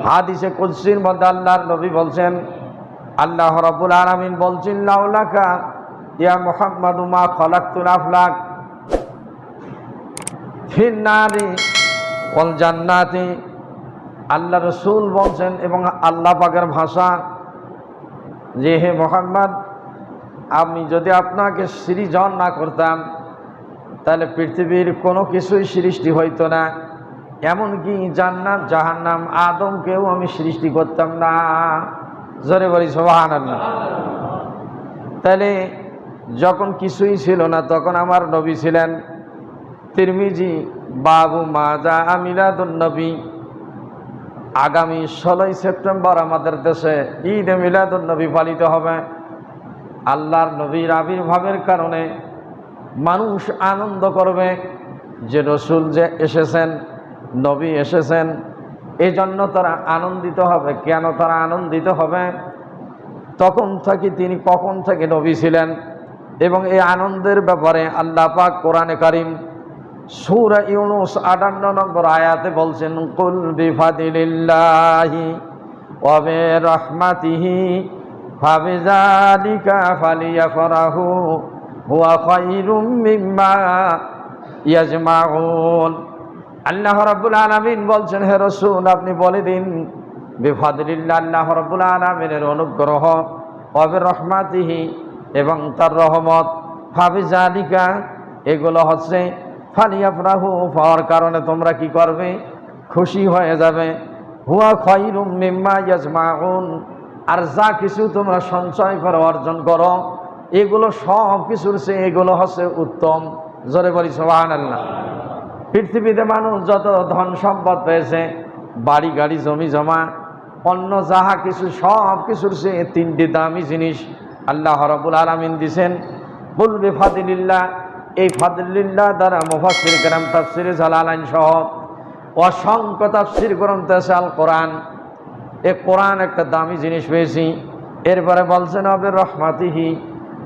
হাদিসে কুদসির মধ্যে আল্লাহর নবী বলছেন, আল্লাহ রাব্বুল আলামিন বলছেন, লাউলাকা ইয়া মুহাম্মাদু মা খালাকতুল আফলাক ফিন নারি ওয়াল জান্নাতি। আল্লাহ রাসূল বলছেন এবং আল্লাহ পাকের ভাষা যে, হে মুহাম্মদ, আমি যদি আপনাকে সৃজন না করতাম তাহলে পৃথিবীর কোনো কিছুই সৃষ্টি হইতো না, এমনকি জান্নাত জাহান্নাম আদমকেও আমি সৃষ্টি করতাম না। জোরে বলি সুবহানাল্লাহ। তাহলে যখন কিছুই ছিল না তখন আমার নবী ছিলেন। তিরমিজি বাবু মাজা মিলাদুন নবী। আগামী 16ই সেপ্টেম্বর আমাদের দেশে ঈদে মিলাদুন নবী পালিত হবে। আল্লাহর নবীর আবির্ভাবের কারণে মানুষ আনন্দ করবে যে রসুল যে এসেছেন, নবী এসেছেন, এই জন্য তারা আনন্দিত হবে। কেন তারা আনন্দিত হবে? তখন থেকে তিনি কখন থেকে নবী ছিলেন এবং এই আনন্দের ব্যাপারে আল্লাহ পাক কোরআনে কারিম সূরা ইউনূস 58 নম্বর আয়াতে বলছেন, কুল বিফাদিলিল্লাহি ওয়া বিরহমাতিহি ফাবিযালিকা ফালিয়াফরাহু হুয়া খায়রুম মিম্মা ইয়াজমাউন। আল্লাহ রাব্বুল আলামিন বলছেন, হে রাসূল আপনি বলে দিন, বিফাদিলিল্লাহ আল্লাহ রাব্বুল আলামিনের অনুগ্রহ, ওয়া বিরহমাতিহি এবং তার রহমত, ফাবিযালিকা এগুলো হচ্ছে ফালিয়াফরাহু পাওয়ার কারণে তোমরা কি করবে? খুশি হয়ে যাবে। হুয়া খায়রুম মিম্মা ইয়াজমাউন, আর যা কিছু তোমরা সঞ্চয় করে অর্জন করো এগুলো সব কিছুর চেয়ে এগুলো হচ্ছে উত্তম। জোরে বলি সুবহানাল্লাহ। পৃথিবীতে মানুষ যত ধন সম্পদ পেয়েছে, বাড়ি গাড়ি জমি জমা অন্য যাহা কিছু, সব কিছুর চেয়ে তিনটি দামি জিনিস আল্লাহ রাব্বুল আলামিন দিয়েছেন। কুল বিফাদিলিল্লাহ, এই ফাদলিল্লাহ দ্বারা মুফাসসির কেরাম তাফসিরে জালালাইন সহ অসংখ্য তাফসির গ্রন্থ আছে। আল কোরআন, এ কোরআন একটা দামি জিনিস পেয়েছি। এরপরে বলছেন ওয়া বিরহমাতিহি,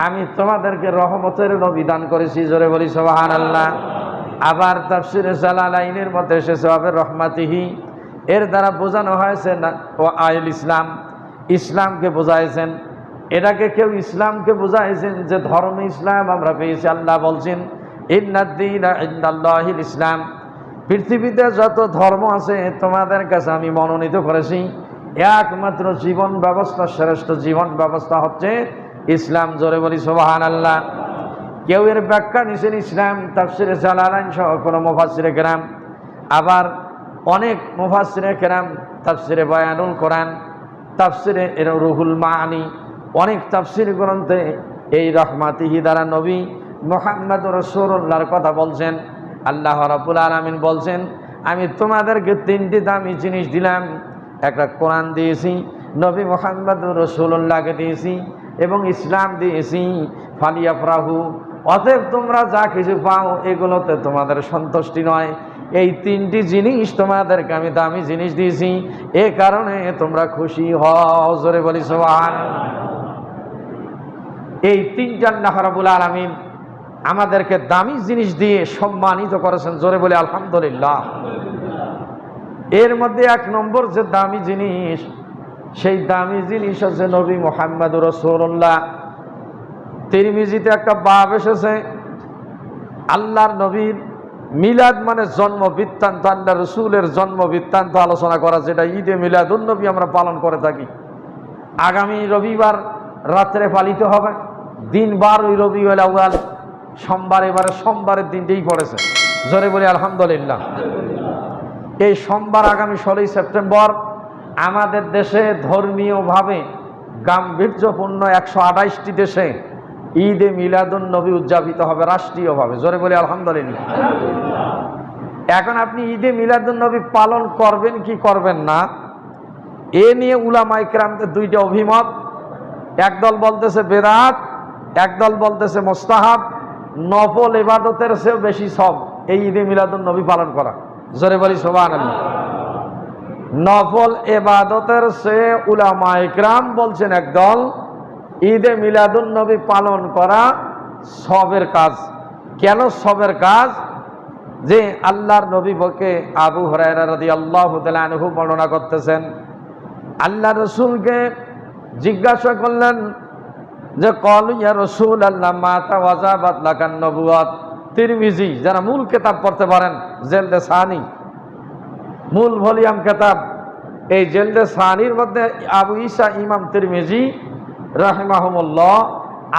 আমি তোমাদেরকে রহমতের নবী দান করেছি। জোরে বলি সুবহানাল্লাহ। আবার তাফসিরে জালালাইনের মধ্যে এসেছে ওয়া বিরহমাতিহি, এর দ্বারা বোঝানো হয়েছে না ও আইল ইসলাম, ইসলামকে বোঝাইছেন। এটাকে কেউ ইসলামকে বোঝাইছেন যে ধর্ম ইসলাম আমরা পেয়েছি। আল্লাহ বলছেন, ইন্নাদ-দীনা ইনদাল্লাহিল ইসলাম, পৃথিবীতে যত ধর্ম আছে তোমাদের কাছে আমি মনোনীত করেছি, একমাত্র জীবন ব্যবস্থা, শ্রেষ্ঠ জীবন ব্যবস্থা হচ্ছে ইসলাম। জোরে বলি সুবহানাল্লাহ। কেউ এর ব্যাখ্যা নিছেন ইসলাম তাফসিরে জালালাইন সহ কোনো মুফাসসিরে কেরাম, আবার অনেক মুফাসসিরে কেরাম তাফসিরে বায়ানুল কোরআন, তাফসিরে এর রুহুল মাআনি, অনেক তাফসির গ্রন্থে এই রহমাতিহি দ্বারা নবী মুহাম্মদুর রাসূলুল্লাহর কথা বলছেন। আল্লাহ রাব্বুল আলামিন বলছেন, আমি তোমাদেরকে তিনটি দামি জিনিস দিলাম, একটা কোরআন দিয়েছি, নবী মুহাম্মদুর রাসূলুল্লাহকে দিয়েছি এবং ইসলাম দিয়েছি। ফালিয়াফরাহু, অতএব তোমরা যা কিছু পাও এগুলোতে তোমাদের সন্তুষ্টি নয়, এই তিনটি জিনিস তোমাদেরকে আমি দামি জিনিস দিয়েছি, এ কারণে তোমরা খুশি হও। জোরে বলি সুবহানাল্লাহ। এই তিনটা আল্লাহ রাব্বুল আলামিন আমাদেরকে দামি জিনিস দিয়ে সম্মানিত করেছেন। জোরে বলি আলহামদুলিল্লাহ। এর মধ্যে এক নম্বর যে দামি জিনিস, সেই দামি জিনিস হচ্ছে নবী মুহাম্মদুর রাসূলুল্লাহ। তিরমিজিতে একটা বাব এসেছে, আল্লাহর নবীর মিলাদ মানে জন্ম বৃত্তান্ত, আল্লাহ রসুলের জন্ম বৃত্তান্ত আলোচনা করা, যেটা ঈদে মিলাদুন নবী আমরা পালন করে থাকি। আগামী রবিবার রাত্রে পালিত হবে। দিন 12 রবিউল আউয়াল, সোমবার, এবারে সোমবারের দিনটাই পড়েছে। জোরে বলি আলহামদুলিল্লাহ। এই সোমবার আগামী 16ই সেপ্টেম্বর আমাদের দেশে ধর্মীয়ভাবে গাম্ভীর্যপূর্ণ 128টি দেশে ঈদে মিলাদুন নবী উদযাপিত হবে রাষ্ট্রীয়ভাবে। জোরে বলি আলহামদুলিল্লাহ। এখন আপনি ঈদে মিলাদুন নবী পালন করবেন কি করবেন না, এ নিয়ে উলামায়ে কেরামদের দুইটা অভিমত। একদল বলতেছে বেদাত, একদল বলতেছে মুস্তাহাব, নফল ইবাদতের চেয়ে বেশি সব এই ঈদে মিলাদুন নবী পালন করা। জোরে বলি সুবহানাল্লাহ। নফল ইবাদতের চেয়ে উলামায়ে কেরাম বলছেন একদল, ঈদে মিলাদুন নবী পালন করা সবের কাজ। কেন সবের কাজ? যে আল্লাহর নবী বকে আবু হুরায়রা রাদিয়াল্লাহু তাআলা আনহু বর্ণনা করতেছেন, আল্লাহ রসুলকে জিজ্ঞাসা করলেন যে ক্বালু ইয়া রাসূলাল্লাহ মাতা ওয়াজাবাত লাকান নবুওয়াত। তিরমিজি, যারা মূল কিতাব পড়তে পারেন, জেলদে সানি মূল ভলিউম কিতাব, এই জেলদে সানির মধ্যে আবু ঈসা ইমাম তিরমিজি রাহিমাহুমুল্লাহ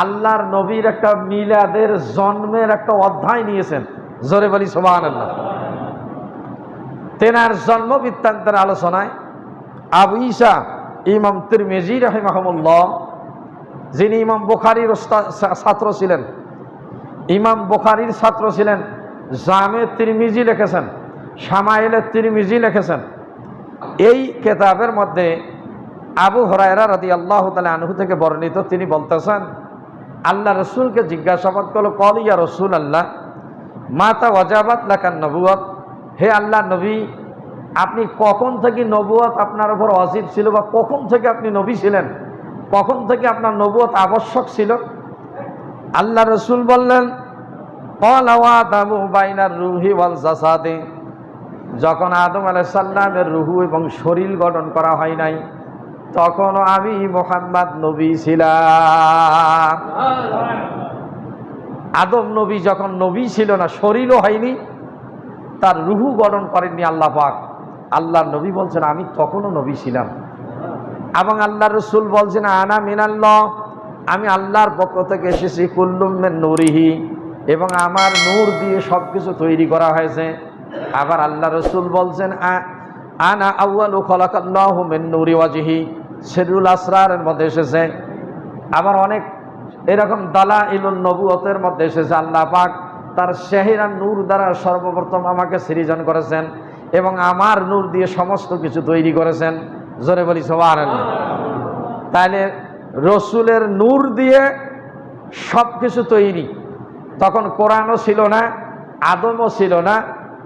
আল্লাহর নবীর একটা মিলাদের জন্মের একটা অধ্যায় নিয়েছেন। জোরে বলি সুবহানাল্লাহ। তেনার জন্ম বৃত্তান্তের আলোচনায় আবু ঈসা ইমাম তিরমিজি রাহিমাহুমুল্লাহ, যিনি ইমাম বুখারীর ছাত্র ছিলেন, ইমাম বুখারীর ছাত্র ছিলেন, জামে তিরমিজি লিখেছেন, শামাইলে তিরমিজি লিখেছেন। এই কিতাবের মধ্যে আবু হুরায়রা রাদিয়াল্লাহু তাআলা আনহু থেকে বর্ণিত, তিনি বলতেছেন আল্লাহ রসুলকে জিজ্ঞাসাবাদ করলো, ক্বালু ইয়া রাসূলাল্লাহ মাতা ওয়াজাবাত লাকান নবুওয়াত। হে আল্লাহ নবী, আপনি কখন থেকে নবুয়ত আপনার উপর ওয়াজিব ছিল, বা কখন থেকে আপনি নবী ছিলেন, কখন থেকে আপনার নবুয়ত আবশ্যক ছিল? আল্লাহ রসুল বললেন ক্বালা ওয়া আদামু বাইনার রূহি ওয়াল জাসাদি। যখন আদম আলাইহিস সালামের রূহ এবং শরীর গঠন করা হয় নাই, তখনও আমি মুহাম্মদ নবী ছিলাম। আদম নবী যখন নবী ছিল না, শরীরও হয়নি, তার রূহ গঠন করেননি আল্লাহ পাক, আল্লাহর নবী বলছেন আমি তখনও নবী ছিলাম। এবং আল্লাহ রসুল বলছেন আনা মিনাল্লাহ, আমি আল্লাহর পক্ষ থেকে এসেছি, কুল্লুম মিন নূরিহি, এবং আমার নূর দিয়ে সব কিছু তৈরি করা হয়েছে। আবার আল্লাহ রসুল বলছেন আনা আউয়ালু খালাকাল্লাহু মিন নূরি ওয়াজহি, সিরুল আসরারের মধ্যে এসেছে। আবার অনেক এরকম দালাইলুন নবুয়তের মধ্যে এসেছে আল্লাহ পাক তার চেহারার নূর দ্বারা সর্বপ্রথম আমাকে সৃজন করেছেন এবং আমার নূর দিয়ে সমস্ত কিছু তৈরি করেছেন। জোরে বলি সুবহানাল্লাহ। তাহলে রসুলের নূর দিয়ে সব কিছু তৈরি। তখন কোরআনও ছিল না, আদমও ছিল না,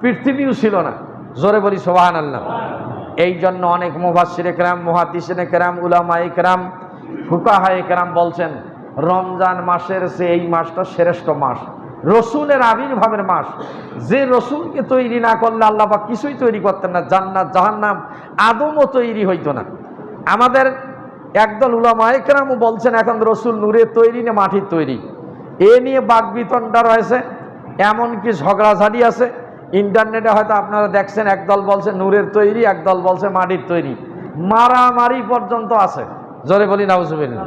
পৃথিবীও ছিল না। জোরে বলি সুবহানাল্লাহ। এই জন্য অনেক মুফাসসিরে কেরাম, মুহাদ্দিসিনে কেরাম, উলামায়ে কেরাম, ফুকাহায়ে কেরাম বলছেন রমজান মাসের চেয়ে এই মাসটা শ্রেষ্ঠ মাস, রসুলের আবির্ভাবের মাস। যে রসুলকে তৈরি না করলে আল্লাহ পাক কিছুই তৈরি করতেন না, জান্নাত জাহান্নাম আদমও তৈরি হইতো না। আমাদের একদল উলামায়ে কেরামও বলছেন এখন রসুল নূরের তৈরি না মাটির তৈরি, এ নিয়ে বাকবিতণ্ডা রয়েছে, এমনকি ঝগড়াঝাড়ি আছে। ইন্টারনেটে হয়তো আপনারা দেখছেন, একদল বলছে নূরের তৈরি, একদল বলছে মাটির তৈরি, মারামারি পর্যন্ত আছে। জোরে বলি নাউজুবিল্লাহ।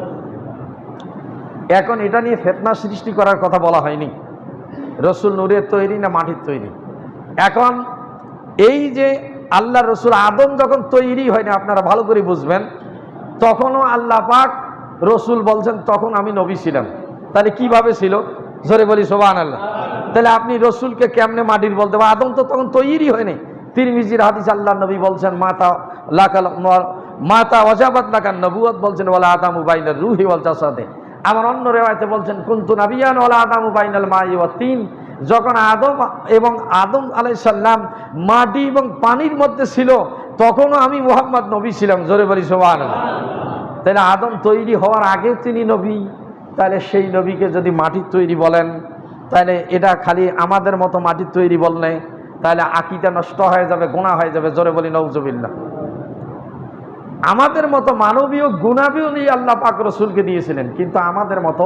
এখন এটা নিয়ে ফিতনা সৃষ্টি করার কথা বলা হয়নি, রসুল নূরের তৈরি না মাটির তৈরি। এখন এই যে আল্লাহ রসুল আদম যখন তৈরি হয়নি, আপনারা ভালো করে বুঝবেন, তখনও আল্লাহ পাক রসুল বলছেন তখন আমি নবী ছিলাম। তাহলে কিভাবে ছিল? জোরে বলি সুবহানাল্লাহ। তাহলে আপনি রসুলকে কেমনে মাটির বলতে পারেন? আদম তো তখন তৈরি হয়নি। তিরমিজির হাদিস আল্লাহ নবী বলছেন মাতা ওয়াজাবাত লাকান নবুওয়াত, বলছেন ওয়ালা আদামু বাইনার রূহি ওয়াল জাসাদে। আমার অন্য রিওয়ায়াতে বলছেন কুনতু নাবিয়ান ওয়ালা আদামু বাইনাল মাই ওয়াত তিন। যখন আদম আলাইহিস সালাম মাটি এবং পানির মধ্যে ছিল, তখনও আমি মুহাম্মদ নবী ছিলাম। জোরে বলি সুবহানাল্লাহ। তাহলে আদম তৈরি হওয়ার আগেও তিনি নবী। তাহলে সেই নবীকে যদি মাটির তৈরি বলেন, তাহলে এটা খালি আমাদের মতো মাটির তৈরি বললে তাহলে আকীদা নষ্ট হয়ে যাবে, গুনাহ হয়ে যাবে। জোরে বলি নাউজুবিল্লাহ। আমাদের মতো মানবীয় গুণাবলীও নিয়ে আল্লাহ পাক রসুলকে দিয়েছিলেন, কিন্তু আমাদের মতো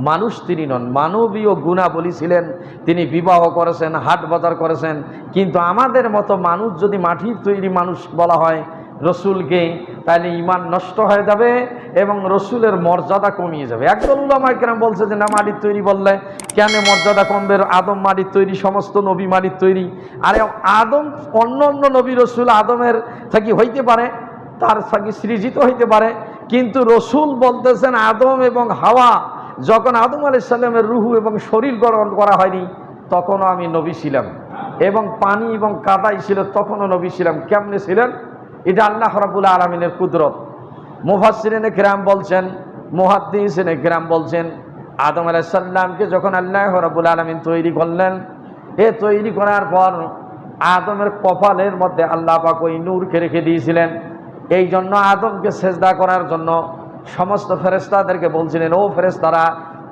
মানুষ তিনি নন। মানবীয় গুণাবলী ছিলেন, তিনি বিবাহ করেছেন, হাট বাজার করেছেন, কিন্তু আমাদের মতো মানুষ যদি মাটির তৈরি মানুষ বলা হয় রসুলকে, তাহলে ঈমান নষ্ট হয়ে যাবে এবং রসুলের মর্যাদা কমিয়ে যাবে। একদল উলামায়ে কেরাম বলছে যে না, মাটির তৈরি বললে কেন মর্যাদা কমবে? আদম মাটির তৈরি, সমস্ত নবী মাটির তৈরি। আরে আদম অন্য অন্য নবী রসুল আদমের থেকে হইতে পারে, তার থেকে সৃজিত হইতে পারে, কিন্তু রসুল বলতেছেন আদম এবং হাওয়া যখন আদম আলাইহিস সালামের রূহ এবং শরীর গ্রহণ করা হয়নি, তখনও আমি নবী ছিলাম, এবং পানি এবং কাদাই ছিল, তখনও নবী ছিলাম। কেমনে ছিলেন? এটা আল্লাহ রাব্বুল আলামিনের কুদরত। মুফাসসিরিনে কিরাম বলছেন, মুহাদ্দিসিনে কিরাম বলছেন, আদম আলাইহিস সালামকে যখন আল্লাহ রাব্বুল আলামিন তৈরি করলেন, তৈরি করার পর আদমের কপালের মধ্যে আল্লাহ পাক ওই নূরকে রেখে দিয়েছিলেন। এই জন্য আদমকে সেজদা করার জন্য সমস্ত ফেরেশতাদেরকে বলছিলেন, ও ফেরেশতারা,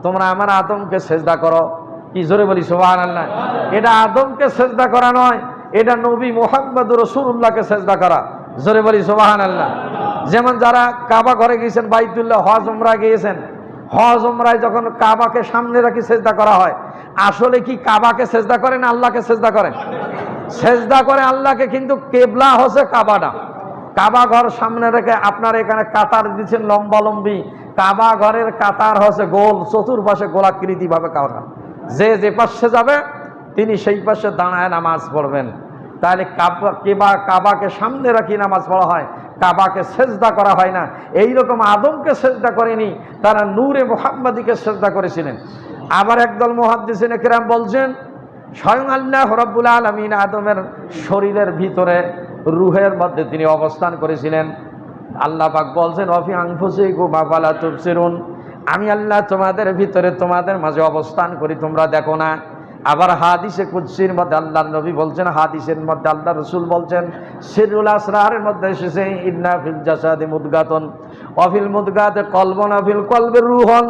তোমরা আমার আদমকে সেজদা করো। কি জোরে বলি সুবহানাল্লাহ। এটা আদমকে সেজদা করা নয়, এটা নবী মুহাম্মদ রাসূলুল্লাহকে সেজদা করা। জোরে বলি সুবহানাল্লাহ। যেমন যারা কাবা ঘরে গিয়েছেন, বাইতুল্লাহ হজ উমরা গিয়েছেন, হজ উমরায় যখন কাবাকে সামনে রাখি সেজদা করা হয়, আসলে কি কাবাকে সেজদা করেন আল্লাহকে সেজদা করেন? সেজদা করে আল্লাহকে, কিন্তু কেবলা হচ্ছে কাবাটা। কাবা ঘর সামনে রেখে আপনার এখানে কাতার দিচ্ছেন লম্বালম্বি, কাবা ঘরের কাতার হচ্ছে গোল, চতুর্পাশে গোলাকৃতি ভাবে কাবা। যে যে পাশে যাবে তিনি সেই পাশে দাঁড়ায় নামাজ পড়বেন। তাহলে কাবাকে সামনে রাখি নামাজ পড়া হয়, কাবাকে সেজদা করা হয় না। এইরকম আদমকে সেজদা করেনি, তারা নূরে মুহাম্মাদিকে সেজদা করেছিলেন। আবার একদল মুহাদ্দিসিনে কিরাম বলছেন, স্বয়ং আল্লাহ রাব্বুল আলামিন আদমের শরীরের ভিতরে রূহের মধ্যে তিনি অবস্থান করেছিলেন। আল্লাহ পাক বলছেন, ওয়াফি আনফুসিকুম আফালা তুবসিরুন, আমি আল্লাহ তোমাদের ভিতরে তোমাদের মাঝে অবস্থান করি, তোমরা দেখো না। আবার হাদিসে কুদসির মধ্যে আল্লাহর নবী বলছেন, হাদিসের মধ্যে আল্লাহ রাসূল বলছেন, সিররুল আসরারের মধ্যে এসেছে, ইন্না ফিল জাসাদি মুদগাতুন ওয়া ফিল মুদগাতি কলবুন ওয়া ফিল কলবি রূহুন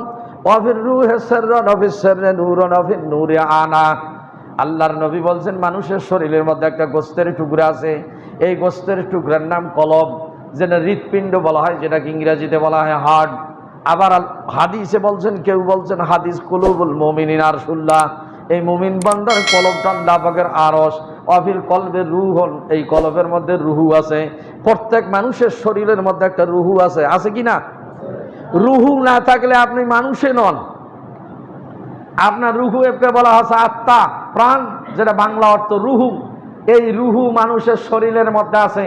ওয়া ফির রূহি সিররুন ওয়া ফিস সিররি নূরুন ওয়া ফিন নূরি আনা। আল্লাহর নবী বলছেন, মানুষের শরীরের মধ্যে একটা গোশতের টুকরা আছে, এই গোশতের টুকরার নাম কলব, যেটা হৃৎপিণ্ড বলা হয়, যেটাকে ইংরেজিতে বলা হয় হার্ট। আবার হাদিসে বলছেন, কেউ বলছেন হাদিস কুলুবুল মুমিনিন আরশুল্লাহ, এই মুমিন বান্দার কলবটা আল্লাহ পাকের আরশ। অফিল কলবের রূহুন, এই কলবের মধ্যে রুহু আছে। প্রত্যেক মানুষের শরীরের মধ্যে একটা রুহু আছে, আছে কি না? রুহু না থাকলে আপনি মানুষই নন। আপনার রুহু একে বলা হচ্ছে আত্মা, প্রাণ, যেটা বাংলা অর্থ রুহু। এই রুহু মানুষের শরীরের মধ্যে আছে,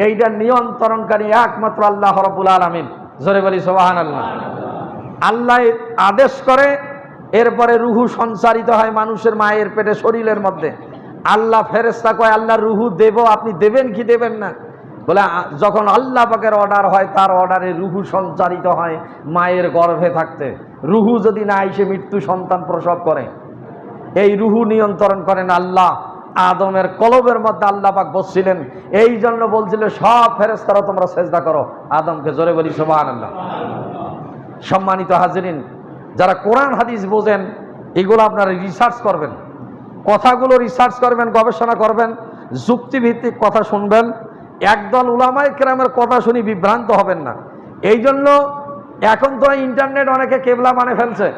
এইটা নিয়ন্ত্রণকারী একমাত্র আল্লাহ রাব্বুল আলামিন। জোরে বলি সুবহানাল্লাহ। আল্লাহ আদেশ করে, এরপরে রুহু সঞ্চারিত হয় মানুষের মায়ের পেটে শরীরের মধ্যে। আল্লাহ ফেরেশতা কয়, আল্লাহ রুহু দেব, আপনি দেবেন কি দেবেন না? বলে যখন আল্লাহ পাকের অর্ডার হয়, তার অর্ডারে রুহু সঞ্চারিত হয় মায়ের গর্ভে থাকতে। রুহু যদি না এসে মৃত্যু সন্তান প্রসব করে, এই রুহু নিয়ন্ত্রণ করেন আল্লাহ। আদমের কলবের মধ্যে আল্লাহ পাক বসছিলেন, এই জন্য বলছিল সব ফেরেশতারা তোমরা সেজদা করো আদমকে। জোরে বলি সুবহানাল্লাহ। সম্মানিত হাজিরিন, যারা কোরআন হাদিস বোঝেন, এগুলো আপনারা রিসার্চ করবেন, কথাগুলো রিসার্চ করবেন, গবেষণা করবেন, যুক্তিভিত্তিক কথা শুনবেন। একদল উলামায়ে কেরামের কথা শুনি বিভ্রান্ত হবেন না। এই জন্য এখন তো ইন্টারনেট অনেকে কেবলা বানিয়ে ফেলছে।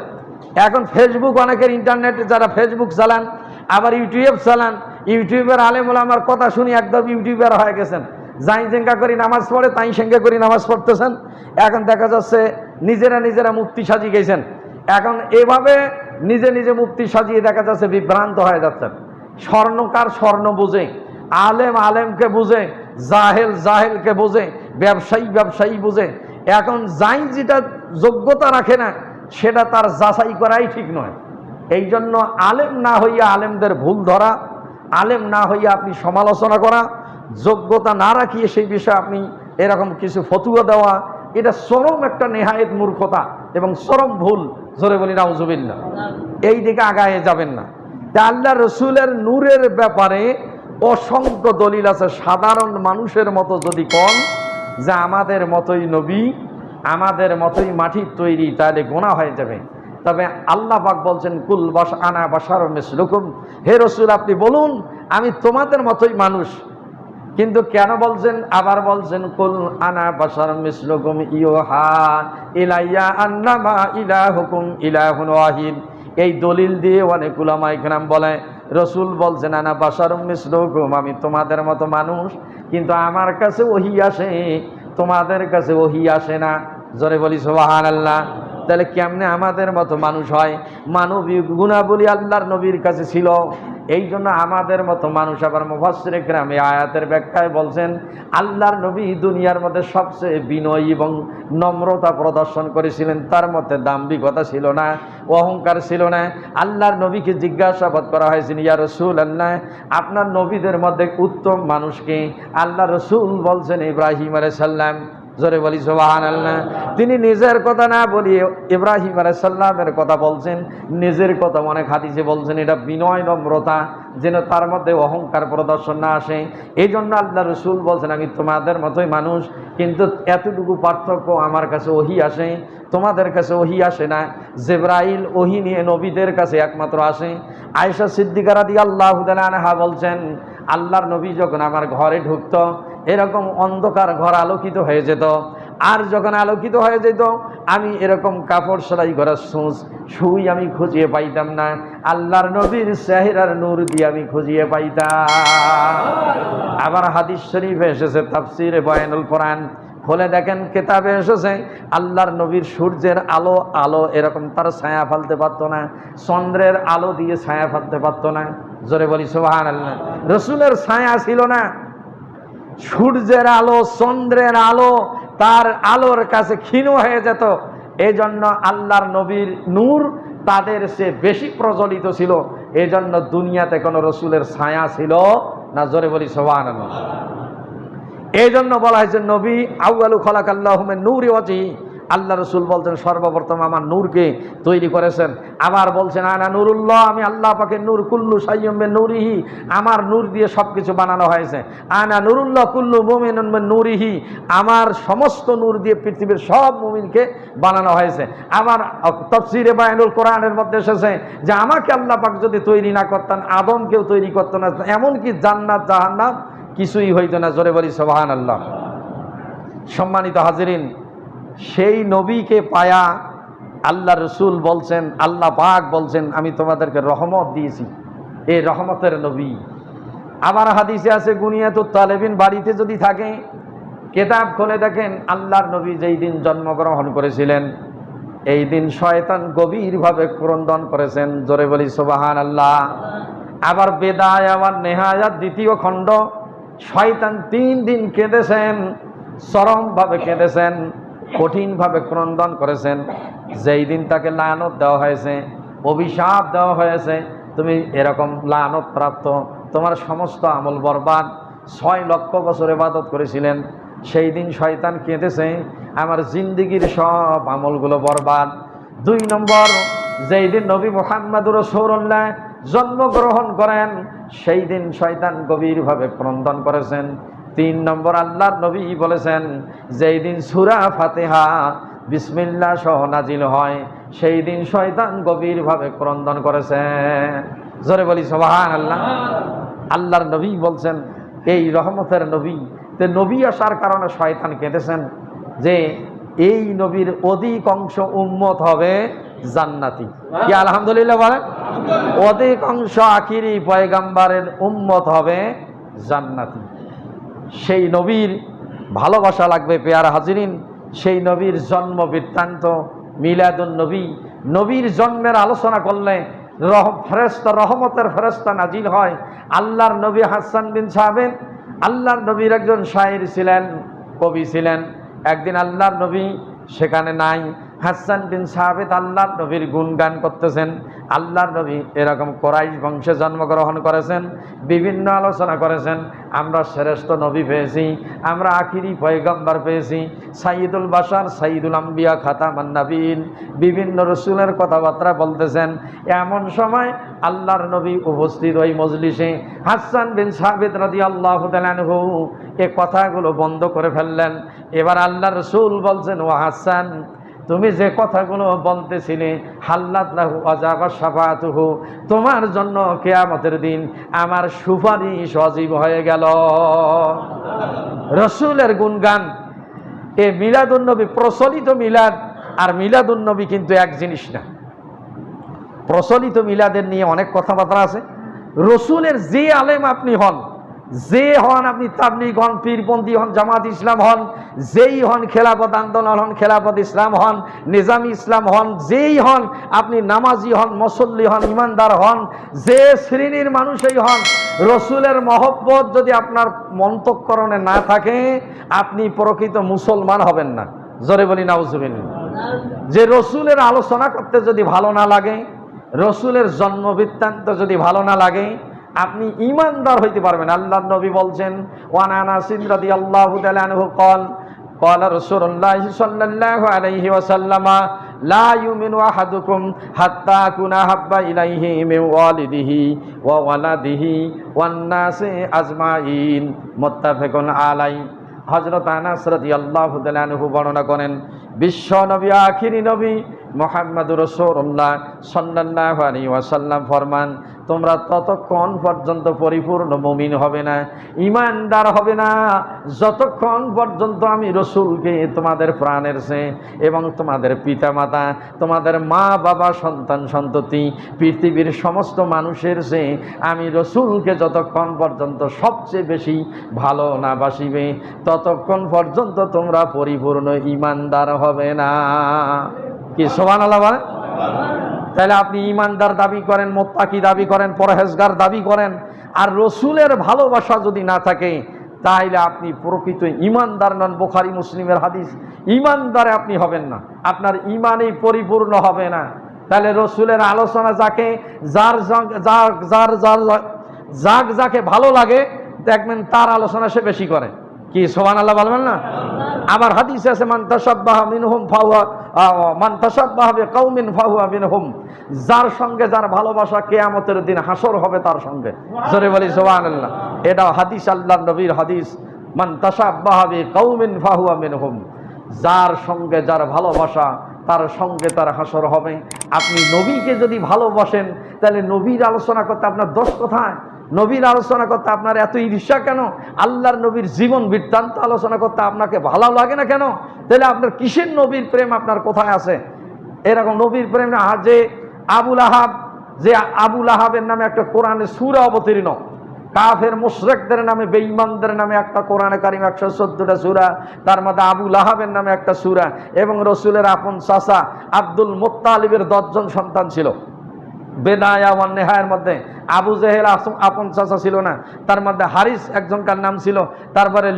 এখন ফেসবুক, অনেকের ইন্টারনেট, যারা ফেসবুক চালান, আবার ইউটিউব চালান, ইউটিউবের আলেম ওলামার কথা শুনি একদম ইউটিউবার হয়ে গেছেন। যাই জেঙ্গা করি নামাজ পড়ে, তাই সেঙ্গা করি নামাজ পড়তেছেন। এখন দেখা যাচ্ছে নিজেরা মুফতি সাজিয়ে গেছেন। এখন এভাবে নিজে নিজে মুফতি সাজিয়ে দেখা যাচ্ছে বিভ্রান্ত হয়ে যাচ্ছেন। স্বর্ণকার স্বর্ণ বুঝে, আলেম আলেমকে বুঝে, জাহেল জাহেলকে বুঝে, ব্যবসায়ী বুঝে। এখন যাই যেটা যোগ্যতা রাখে না, সেটা তার যাচাই করাই ঠিক নয়। এই জন্য আলেম না হইয়া আলেমদের ভুল ধরা, আলেম না হইয়া আপনি সমালোচনা করা, যোগ্যতা না রাখিয়ে সেই বিষয়ে আপনি এরকম কিছু ফতুয়া দেওয়া, এটা চরম একটা নেহায়েত মূর্খতা এবং চরম ভুল। জোরে বলি নাউজুবিল্লাহ। এই দিকে আগায়ে যাবেন না। তা আল্লাহ রসুলের নূরের ব্যাপারে অসংখ্য দলিল আছে। সাধারণ মানুষের মতো যদি কন যে আমাদের মতোই নবী, আমাদের মতোই মাটির তৈরি, তাহলে গোনা হয়ে যাবে। তবে আল্লাহ পাক বলছেন, কুল বাস আনা বাশারুম মিসলুকুম, হে রসুল আপনি বলুন আমি তোমাদের মতোই মানুষ। কিন্তু কেন বলছেন? আবার বলছেন, কুল আনা বাশারুম মিসলুকুম ইউহা ইলাইয়া আন্নামা ইলাহুকুম ইলাহুন ওয়াহিদ। এই দলিল দিয়ে অনেক উলামায়ে কেরাম বলে, রসুল বলছেন আনা বাশারুম মিসলুকুম, আমি তোমাদের মতো মানুষ, কিন্তু আমার কাছে ওহী আসে, তোমাদের কাছে ওহী আসে না। জোরে বলি সুবহানাল্লাহ। তাহলে কেমনে আমাদের মতো মানুষ হয়? মানবিক গুণাবলী আল্লাহর নবীর কাছে ছিল, এই জন্য আমাদের মতো মানুষ। আবার মুফাসসিরে কেরাম এই আয়াতের ব্যাখ্যায় বলছেন, আল্লাহর নবী দুনিয়ার মধ্যে সবচেয়ে বিনয়ী এবং নম্রতা প্রদর্শন করেছিলেন। তার মধ্যে দাম্ভিকতা ছিল না, অহংকার ছিল না। আল্লাহর নবীকে জিজ্ঞাসাবাদ করা হয়েছিল, ইয়া রাসূলুল্লাহ, আপনার নবীদের মধ্যে উত্তম মানুষকে? আল্লাহ রসুল বলছেন ইব্রাহিম আলাইহিস সালাম। জোরে বলি সুবহানাল্লাহ। তিনি নিজের কথা না বলিয়ে ইব্রাহিম আলাইহিস সালামের কথা বলছেন, নিজের কথা অনেক হাদিসে বলছেন। এটা বিনয় নম্রতা, যেন তার মধ্যে অহংকার প্রদর্শন না আসে। এই জন্য আল্লাহ রসুল বলছেন, আমি তোমাদের মতোই মানুষ, কিন্তু এতটুকু পার্থক্য, আমার কাছে ওহী আসে, তোমাদের কাছে ওহী আসে না। জিবরাইল ওহী নিয়ে নবীদের কাছে একমাত্র আসে। আয়েশা সিদ্দিকা রাদিয়াল্লাহু তাআলা আনহা বলছেন, আল্লাহর নবী যখন আমার ঘরে ঢুকতো, এরকম অন্ধকার ঘর আলোকিত হয়ে যেত। আর যখন আলোকিত হয়ে যেত, আমি এরকম কাপড় সেলাই করা সুই আমি খুঁজিয়ে পাইতাম না। আল্লাহর নবীর চেহারার নূর দিয়ে আমি খুঁজিয়ে পাইতাম। আবার হাদিস শরীফে এসেছে, তাফসিরে বয়ানুল কোরআন খুলে দেখেন, কিতাবে এসেছে, আল্লাহর নবীর সূর্যের আলো এরকম তার ছায়া ফেলতে পারতো না, চন্দ্রের আলো দিয়ে ছায়া ফেলতে পারতো না। জোরে বলি সুবহানাল্লাহ। রসুলের ছায়া ছিল না। সূর্যের আলো, চন্দ্রের আলো তার আলোর কাছে ক্ষীণ হয়ে যেত। এই জন্য আল্লাহর নবীর নূর তাদের সে বেশি প্রজ্বলিত ছিল। এই জন্য দুনিয়াতে কোনো রসুলের ছায়া ছিল না। জোরে বলি সুবহানাল্লাহ। এই জন্য বলা হয়েছে, নবী আউয়ালু খালাকাল্লাহু মিন নূরি ওয়াজহি। আল্লাহ রসুল বলছেন, সর্বপ্রথম আমার নূরকে তৈরি করেছেন। আবার বলছেন, আনা নূরুল্লাহ, আমি আল্লাহ পাকের নূর, কুল্লু শাইয়্যিন মিন নূরিহি, আমার নূর দিয়ে সব কিছু বানানো হয়েছে। আনা নূরুল্লাহ কুল্লু মুমিনুন মিন নূরিহি, আমার সমস্ত নূর দিয়ে পৃথিবীর সব মুমিনকে বানানো হয়েছে। আবার তাফসীরে বায়ানুল কোরআনের মধ্যে এসেছে যে আমাকে আল্লাহ পাক যদি তৈরি না করতেন, আদমকেও তৈরি করতেন না, এমনকি জান্নাত জাহান্নাম কিছুই হইতো না। জোরে বলি সুবহানাল্লাহ। সম্মানিত হাজিরিন, সেই নবীকে পায়া আল্লাহ রসুল বলছেন, আল্লাহ পাক বলছেন, আমি তোমাদেরকে রহমত দিয়েছি, এই রহমতের নবী। আবার হাদিসে আছে, গুনিয়াতুত তালেবিন বাড়িতে যদি থাকে, কেতাব খুলে দেখেন, আল্লাহর নবী যেই দিন জন্মগ্রহণ করেছিলেন, এই দিন শয়তান গভীরভাবে ক্রন্দন করেছেন। জোরে বলি সুবহানাল্লাহ। আবার বেদায় আবার নেহায়াত দ্বিতীয় খণ্ড, শয়তান 3 দিন কেঁদেছেন, চরমভাবে কেঁদেছেন, কঠিনভাবে ক্রন্দন করেছেন। যেই দিন তাকে লানত দেওয়া হয়েছে, অভিশাপ দেওয়া হয়েছে, তুমি এরকম লানত প্রাপ্ত, তোমার সমস্ত আমল বরবাদ। 6 লক্ষ বছর ইবাদত করেছিলেন, সেই দিন শয়তান কেঁদেছে, আমার জিন্দেগির সব আমলগুলো বরবাদ। 2 নম্বর, যেই দিন নবী মুহাম্মদুর রাসূলুল্লাহ জন্মগ্রহণ করেন, সেই দিন শয়তান গভীরভাবে ক্রন্দন করেছেন। 3 নম্বর, আল্লাহর নবী বলেছেন, যেই দিন সূরা ফাতিহা বিসমিল্লাহ সহ নাজিল হয়, সেই দিন শয়তান গভীরভাবে ক্রন্দন করেছেন। জোরে বলি সুবহানাল্লাহ। আল্লাহর নবী বলছেন, এই রহমতের নবী, তে নবী আসার কারণে শয়তান কেঁদেছেন যে এই নবীর অধিকাংশ উম্মত হবে জান্নাতি। কি আলহামদুলিল্লাহ বলেন? অধিকাংশ আখিরি পয়গাম্বারের উম্মত হবে জান্নাতি। সেই নবীর ভালোবাসা লাগবে পেয়ারা হাজিরিন। সেই নবীর জন্ম বৃত্তান্ত, মিলাদুন নবী, নবীর জন্মের আলোচনা করলে রহমতের ফেরেশতা নাজিল হয়। আল্লাহর নবী হাসান বিন সাবিত, আল্লাহর নবীর একজন শায়ের ছিলেন, কবি ছিলেন। একদিন আল্লাহর নবী সেখানে নাই, হাসান বিন সাবিত আল্লাহর নবীর গুণগান করতেছেন। আল্লাহর নবী এরকম কোরাইশ বংশে জন্মগ্রহণ করেছেন, বিভিন্ন আলোচনা করেছেন, আমরা শ্রেষ্ঠ নবী পেয়েছি, আমরা আখিরি পয়গম্বর পেয়েছি, সাইয়্যিদুল বাশার, সাইয়্যিদুল আম্বিয়া, খাতামান নবীন, বিভিন্ন রসুলের কথাবার্তা বলতেছেন। এমন সময় আল্লাহর নবী উপস্থিত ওই মজলিসে। হাসান বিন সাবিত রাদিয়াল্লাহু তাআলা আনহু এই কথাগুলো বন্ধ করে ফেললেন। এবার আল্লাহর রসুল বলছেন, ও হাসান, তুমি যে কথাগুলো বলতেছিলে, হাল্লাত লাহু আযাবা শাফাআতুহু, তোমার জন্য কিয়ামতের দিন আমার সুপারিশ ওয়াজিব হয়ে গেল। রসুলের গুণগান, এ মিলাদুন নবী, প্রচলিত মিলাদ আর মিলাদুন নবী কিন্তু এক জিনিস না। প্রচলিত মিলাদের নিয়ে অনেক কথাবার্তা আছে। রসুলের যে আলেম আপনি হন, যে হন, আপনি তাবলীগ হন, পীরপন্থী হন, জামাত ইসলাম হন, যেই হন, খেলাফত আন্দোলন হন, খেলাফত ইসলাম হন, নিজামি ইসলাম হন, যেই হন, আপনি নামাজি হন, মুসল্লি হন, ইমানদার হন, যে শ্রেণীর মানুষই হন, রসুলের মহব্বত যদি আপনার মন্তকরণে না থাকে, আপনি প্রকৃত মুসলমান হবেন না। জোরে বলি নাউজুবিল্লাহ। যে রসুলের আলোচনা করতে যদি ভালো না লাগে, রসুলের জন্ম বৃত্তান্ত যদি ভালো না লাগে, আপনি ইমানদার হইতে পারবেন। আল্লাহর নবী বলছেন, ওয়ান আনাস রাদিয়াল্লাহু তাআলা আনহু قال ক্বালা রাসূলুল্লাহি সাল্লাল্লাহু আলাইহি ওয়াসাল্লাম লা ইউমিনু আহাদুকুম হাত্তা আকুনা হাব্বা ইলাইহি মিন ওয়ালিদিহি ওয়া ওয়ালাদিহি ওয়ান নাসি আজমাইন, মুত্তাফাকুন আলাইহি। হযরত আনাস রাদিয়াল্লাহু তাআলা আনহু বর্ণনা করেন, বিশ্ব নবী আখিরি নবী মুহাম্মদুর রাসূলুল্লাহ সাল্লাল্লাহু আলাইহি ওয়াসাল্লাম ফরমান, তোমরা ততক্ষণ পর্যন্ত পরিপূর্ণ মুমিন হবে না, ঈমানদার হবে না, যতক্ষণ পর্যন্ত আমি রসুলকে তোমাদের প্রাণের চেয়ে এবং তোমাদের পিতামাতা, তোমাদের মা বাবা, সন্তান সন্ততি, পৃথিবীর সমস্ত মানুষের চেয়ে আমি রসুলকে যতক্ষণ পর্যন্ত সবচেয়ে বেশি ভালো না বাসিবে, ততক্ষণ পর্যন্ত তোমরা পরিপূর্ণ ঈমানদার হবে না। কি সুবহানাল্লাহ বলেন? তাহলে আপনি ঈমানদার দাবি করেন, মুত্তাকি দাবি করেন, পরহেজগার দাবি করেন, আর রসুলের ভালোবাসা যদি না থাকে তাহলে আপনি প্রকৃত ঈমানদার নন। বুখারী মুসলিমের হাদিস, ঈমানদারে আপনি হবেন না, আপনার ঈমানই পরিপূর্ণ হবে না। তাহলে রসুলের আলোচনা যাকে যাকে ভালো লাগে দেখবেন তার আলোচনা সে বেশি করে। কি সুবহানাল্লাহ বলবেন না? আবার হাদিসে আছে, মান তাশাব্বাহা মিনহুম ফাহুয়া মান তাশাব্বাহা বিকাউমিন ফাহুয়া মিনহুম, যার সঙ্গে যার ভালোবাসা কিয়ামতের দিন হাসর হবে তার সঙ্গে। জোরে বলি সুবহানাল্লাহ। এটা হাদিস, আল্লাহর নবীর হাদিস, মান তাশাব্বাহা বিকাউমিন ফাহুয়া মিনহুম, যার সঙ্গে যার ভালোবাসা তার সঙ্গে তার হাসর হবে। আপনি নবীকে যদি ভালোবাসেন তাহলে নবীর আলোচনা করতে আপনার দোষ কোথায়? নবীর আলোচনা করতে আপনার এত ঈর্ষা কেন? আল্লাহর নবীর জীবন বৃত্তান্ত আলোচনা করতে আপনাকে ভালো লাগে না কেন? তাহলে আপনার কিসের নবীর প্রেম আপনার কোথায় আছে? এরকম নবীর প্রেম না। যে আবু লাহাবের নামে একটা কোরআনে সূরা অবতীর্ণ, কাফের মুশরিকদের নামে, বেঈমানদের নামে একটা কোরআনে কারীম 114টা সূরা, তার মধ্যে আবু লাহাবের নামে একটা সূরা, এবং রসুলের আপন চাচা আব্দুল মুত্তালিবের 10 জন সন্তান ছিল। বেদায়া ওয়ান নেহায়ের মধ্যে আবু জেহেল আপন চাচা ছিল না, তার মধ্যে হারিস একজনকার নাম ছিল, তারপরে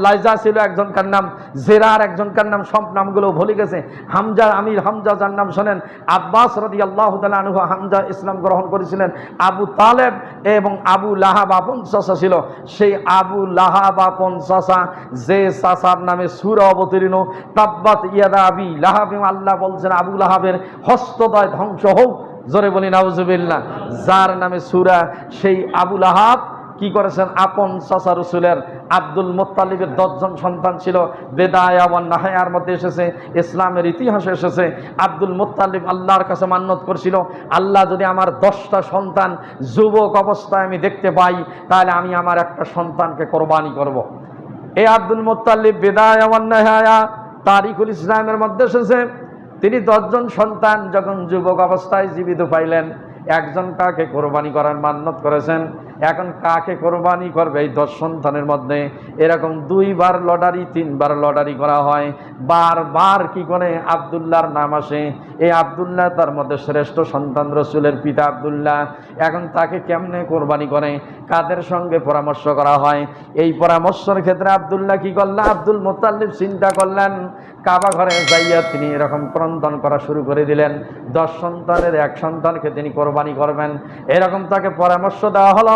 লাইজা ছিল একজনকার নাম, জেরার একজনকার নাম, সব নামগুলো ভুলে গেছে। হামজা, আমির হামজা যার নাম শোনেন, আব্বাস রাদিয়াল্লাহু তাআলা আনহু হামজা ইসলাম গ্রহণ করেছিলেন। আবু তালেব এবং আবু লাহাব আপন চাচা ছিল। সেই আবু লাহাব আপন চাচা, যে চাচার নামে সূরা অবতীর্ণ, তাব্বাত ইয়াদা আবি লাহাব, আল্লাহ বলছেন আবু লাহাবের হস্তদ্বয় ধ্বংস হোক। জোরে বলি নাউজুবিল্লাহ। যার নামে সূরা, সেই আবু লাহাব কি করেছেন? আপন চাচা রসুলের আব্দুল মুত্তালিবের 10 জন সন্তান ছিল। বেদায়া ওয়ান নাহায়ার মধ্যে এসেছে, ইসলামের ইতিহাসে এসেছে, আব্দুল মুত্তালিব আল্লাহর কাছে মান্নত করছিল, আল্লাহ যদি আমার 10টা সন্তান যুবক অবস্থায় আমি দেখতে পাই তাহলে আমি আমার একটা সন্তানকে কোরবানি করব। এই আব্দুল মুত্তালিব বেদায়া ওয়ান নাহায়া তারিখুল ইসলামের মধ্যে এসেছে। তিনি 10 জন সন্তান যখন যুবক অবস্থায় জীবিত পাইলেন, একজন কাকে কোরবানি করার মান্যত করেছেন। এখন কাকে কোরবানি করবে এই 10 সন্তানের মধ্যে? এরকম 2 বার লটারি, 3 বার লটারি করা হয়, বারবার কি করে আব্দুল্লাহর নাম আসে। এই আব্দুল্লাহ তার মধ্যে শ্রেষ্ঠ সন্তান, রসুলের পিতা আব্দুল্লাহ। এখন তাকে কেমনে কোরবানি করে, কাদের সঙ্গে পরামর্শ করা হয়? এই পরামর্শের ক্ষেত্রে আব্দুল্লাহ কি করলেন? আব্দুল মুত্তালিব চিন্তা করলেন, কাবা ঘরে যাইয়া তিনি এরকম ক্রন্দন করা শুরু করে দিলেন। 10 সন্তানের 1 সন্তানকে তিনি কোরবানি করবেন, এরকম তাকে পরামর্শ দেওয়া হলো।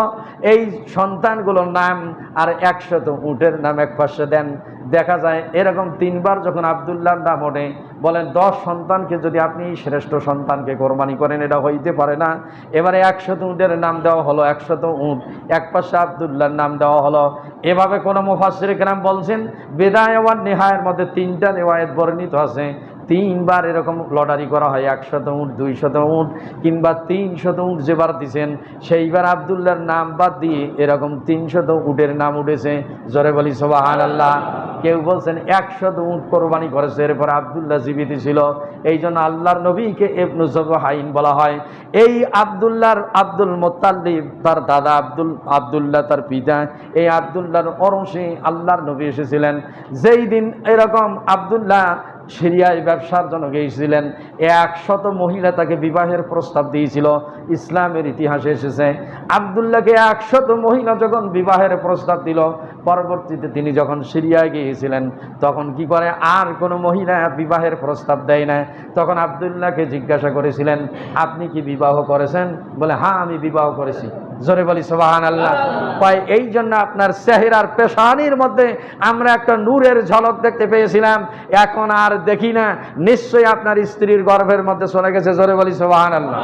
এই সন্তানগুলোর নাম আর 100 উটের নাম এক পাশে দেন। দেখা যায় এরকম 3 বার যখন আব্দুল্লাহর নাম ওঠে, বলেন 10 সন্তানকে যদি আপনি শ্রেষ্ঠ সন্তানকে কোরবানি করেন, এটা হইতে পারে না। এবারে 100 উটের নাম দেওয়া হলো, 100 উট এক পাশে আব্দুল্লাহর নাম দেওয়া হলো। এভাবে কোনো মুফাসসির কেরাম বলছেন, বেদায়া ওয়ান নিহায়ের মধ্যে 3টা রিওয়ায়াত বর্ণিত আছে, 3 বার এরকম লটারি করা হয়। 100 উট, 200 উট কিংবা 300 উট যেবার দিয়েছেন, সেইবার আব্দুল্লাহর নাম বাদ দিয়ে এরকম 300 উটের নাম উঠেছে। জোরে বলি সুবহানাল্লাহ। কেউ বলছেন 100 উট কোরবানি করেছে, এরপর আব্দুল্লাহ জীবিত ছিল, এই জন্য আল্লাহর নবীকে ইবনু যুবহাইন বলা হয়। এই আব্দুল মুত্তালিব তার দাদা, আব্দুল্লাহ তার পিতা। এই আব্দুল্লাহর ওরসে আল্লাহর নবী এসেছিলেন। যেই দিন এরকম আব্দুল্লাহ সিরিয়ায় ব্যবসার জন্য গিয়েছিলেন। 100 মহিলা তাকে বিবাহের প্রস্তাব দিয়েছিল। ইসলামের ইতিহাসে এসেছে আব্দুল্লাহকে 100 মহিলা যখন বিবাহের প্রস্তাব দিল, পরবর্তীতে তিনি যখন সিরিয়ায় গিয়েছিলেন তখন কি করে আর কোনো মহিলা বিবাহের প্রস্তাব দেয় না। তখন আব্দুল্লাহকে জিজ্ঞাসা করেছিলেন, আপনি কি বিবাহ করেছেন? বলে, হ্যাঁ আমি বিবাহ করেছি। জোরে বলি সুবহানাল্লাহ। তাই এই জন্য আপনার চেহারার পেশানির মধ্যে আমরা একটা নূরের ঝলক দেখতে পেয়েছিলাম, এখন আর দেখি না। নিশ্চয়ই আপনার স্ত্রীর গর্ভের মধ্যে চলে গেছে। জোরে বলি সুবহানাল্লাহ।